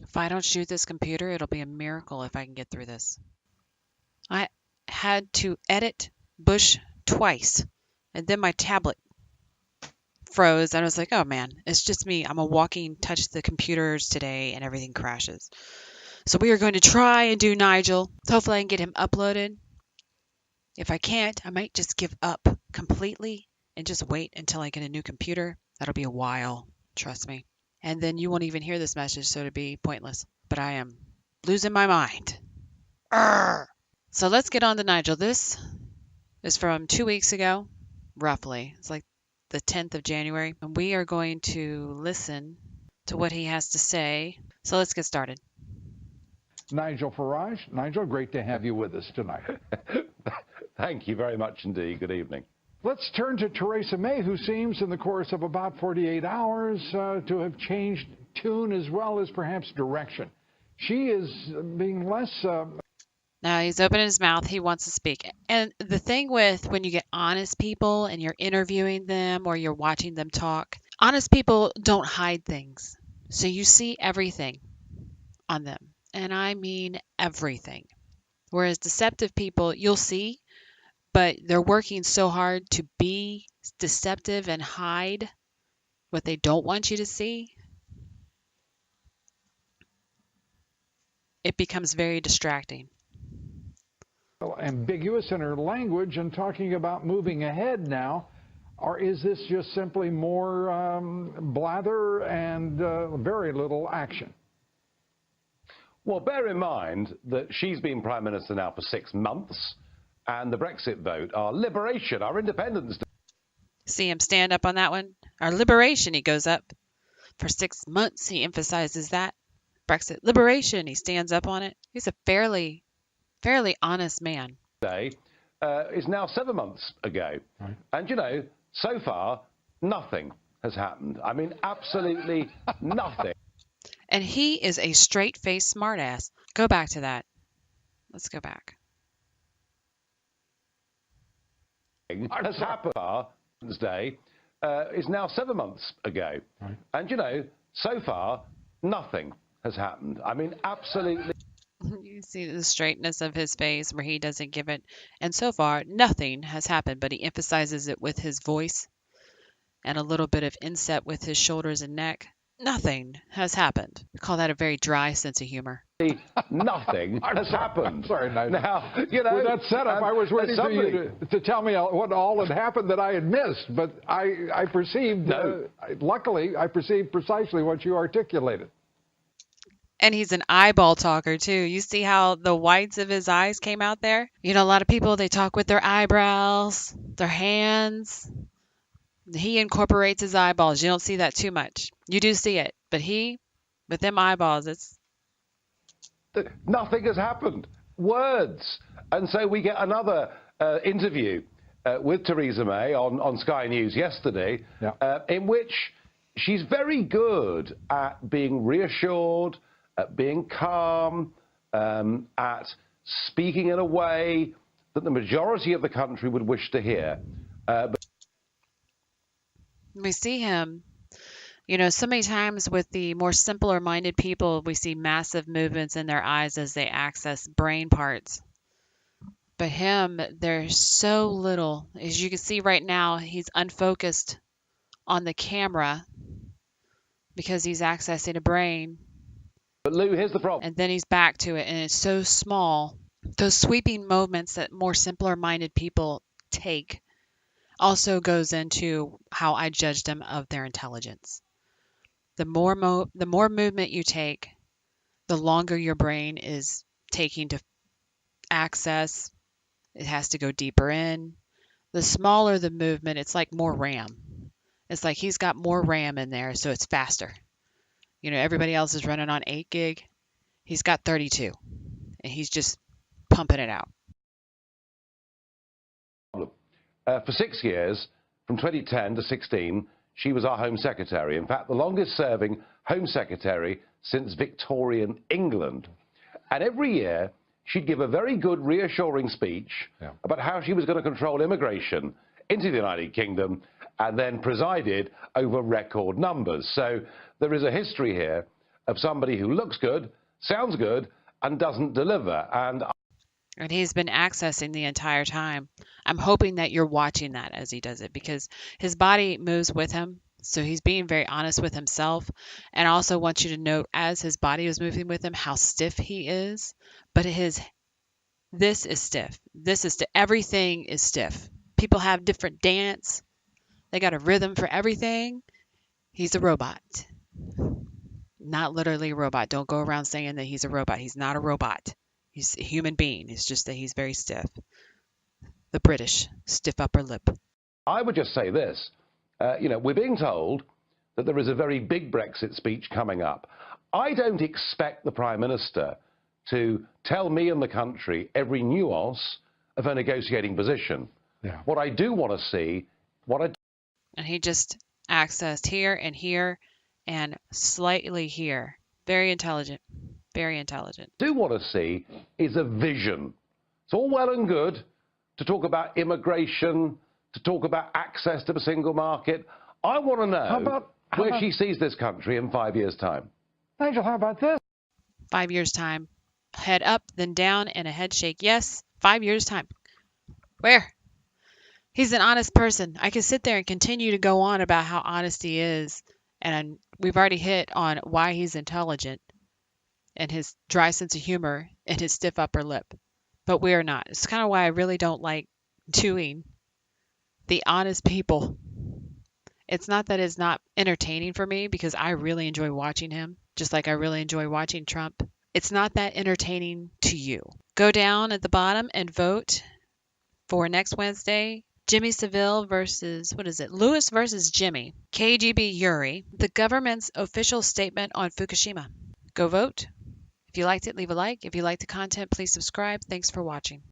If I don't shoot this computer, it'll be a miracle if I can get through this. I had to edit Bush twice, and then my tablet froze. And I was like, oh man, it's just me. I'm a walking touch the computers today, and everything crashes. So we are going to try and do Nigel. Hopefully, I can get him uploaded. If I can't, I might just give up completely and just wait until I get a new computer. That'll be a while, trust me. And then you won't even hear this message, so it'll be pointless. But I am losing my mind. Arrgh. So let's get on to Nigel. This is from 2 weeks ago, roughly. It's like the 10th of January. And we are going to listen to what he has to say. So let's get started. Nigel Farage. Nigel, great to have you with us tonight. Thank you very much indeed. Good evening. Let's turn to Theresa May, who seems in the course of about 48 hours to have changed tune as well as perhaps direction. She is being less... Now he's opening his mouth. He wants to speak. And the thing with when you get honest people and you're interviewing them or you're watching them talk, honest people don't hide things. So you see everything on them. And I mean everything. Whereas deceptive people, you'll see, but they're working so hard to be deceptive and hide what they don't want you to see. It becomes very distracting. ambiguous in her language and talking about moving ahead now, or is this just simply more blather and very little action? Well, bear in mind that she's been Prime Minister now for 6 months, and the Brexit vote, our liberation, our independence. See him stand up on that one? Our liberation, he goes up. For 6 months, he emphasizes that. Brexit liberation, he stands up on it. He's a fairly honest man. Day is now 7 months ago. Right. And, you know, so far, nothing has happened. I mean, absolutely nothing. And he is a straight-faced smartass. Go back to that. Let's go back. Has happened. Day is now 7 months ago. Right. And, you know, so far, nothing has happened. I mean, absolutely. You see the straightness of his face where he doesn't give it. And so far, nothing has happened, but he emphasizes it with his voice and a little bit of inset with his shoulders and neck. Nothing has happened. We call that a very dry sense of humor. Nothing has happened. Sorry, Nigel. Now, you know, with that setup, I was waiting for you to tell me what all had happened that I had missed, but I perceived, luckily, I perceived precisely what you articulated. And he's an eyeball talker, too. You see how the whites of his eyes came out there? You know, a lot of people, they talk with their eyebrows, their hands. He incorporates his eyeballs. You don't see that too much. You do see it. But he, with them eyeballs, it's... Nothing has happened. Words. And so we get another interview with Theresa May on Sky News yesterday, in which she's very good at being reassured, at being calm, at speaking in a way that the majority of the country would wish to hear. But we see him, you know, so many times with the more simpler-minded people, we see massive movements in their eyes as they access brain parts. But him, there's so little. As you can see right now, he's unfocused on the camera because he's accessing a brain. But Lou, here's the problem. And then he's back to it, and it's so small. Those sweeping moments that more simpler-minded people take also goes into how I judge them of their intelligence. The more movement you take, the longer your brain is taking to access. It has to go deeper in. The smaller the movement, it's like more RAM. It's like he's got more RAM in there, so it's faster. You know, everybody else is running on 8 gig. He's got 32, and he's just pumping it out. For 6 years, from 2010 to 16, she was our Home Secretary. In fact, the longest-serving Home Secretary since Victorian England. And every year, she'd give a very good, reassuring speech about how she was going to control immigration into the United Kingdom and then presided over record numbers. So there is a history here of somebody who looks good, sounds good, and doesn't deliver. And he's been accessing the entire time. I'm hoping that you're watching that as he does it, because his body moves with him. So he's being very honest with himself. And I also want you to note, as his body is moving with him, how stiff he is. But this is stiff. This is stiff. Everything is stiff. People have different dance. They got a rhythm for everything. He's a robot. Not literally a robot. Don't go around saying that he's a robot. He's not a robot. He's a human being. It's just that he's very stiff. The British, stiff upper lip. I would just say this. We're being told that there is a very big Brexit speech coming up. I don't expect the Prime Minister to tell me and the country every nuance of a negotiating position. Yeah. What I do want to see, And he just accessed here and slightly here. Very intelligent. Very intelligent. do want to see is a vision. It's all well and good to talk about immigration, to talk about access to the single market. I want to know where she sees this country in 5 years' time. Nigel, how about this? 5 years' time. Head up, then down, and a head shake. Yes, 5 years' time. Where? He's an honest person. I can sit there and continue to go on about how honest he is. And we've already hit on why he's intelligent and his dry sense of humor and his stiff upper lip. But we're not. It's kind of why I really don't like doing the honest people. It's not that it's not entertaining for me, because I really enjoy watching him, just like I really enjoy watching Trump. It's not that entertaining to you. Go down at the bottom and vote for next Wednesday. Jimmy Savile versus, Lewis versus Jimmy. KGB Yuri, the government's official statement on Fukushima. Go vote. If you liked it, leave a like. If you liked the content, please subscribe. Thanks for watching.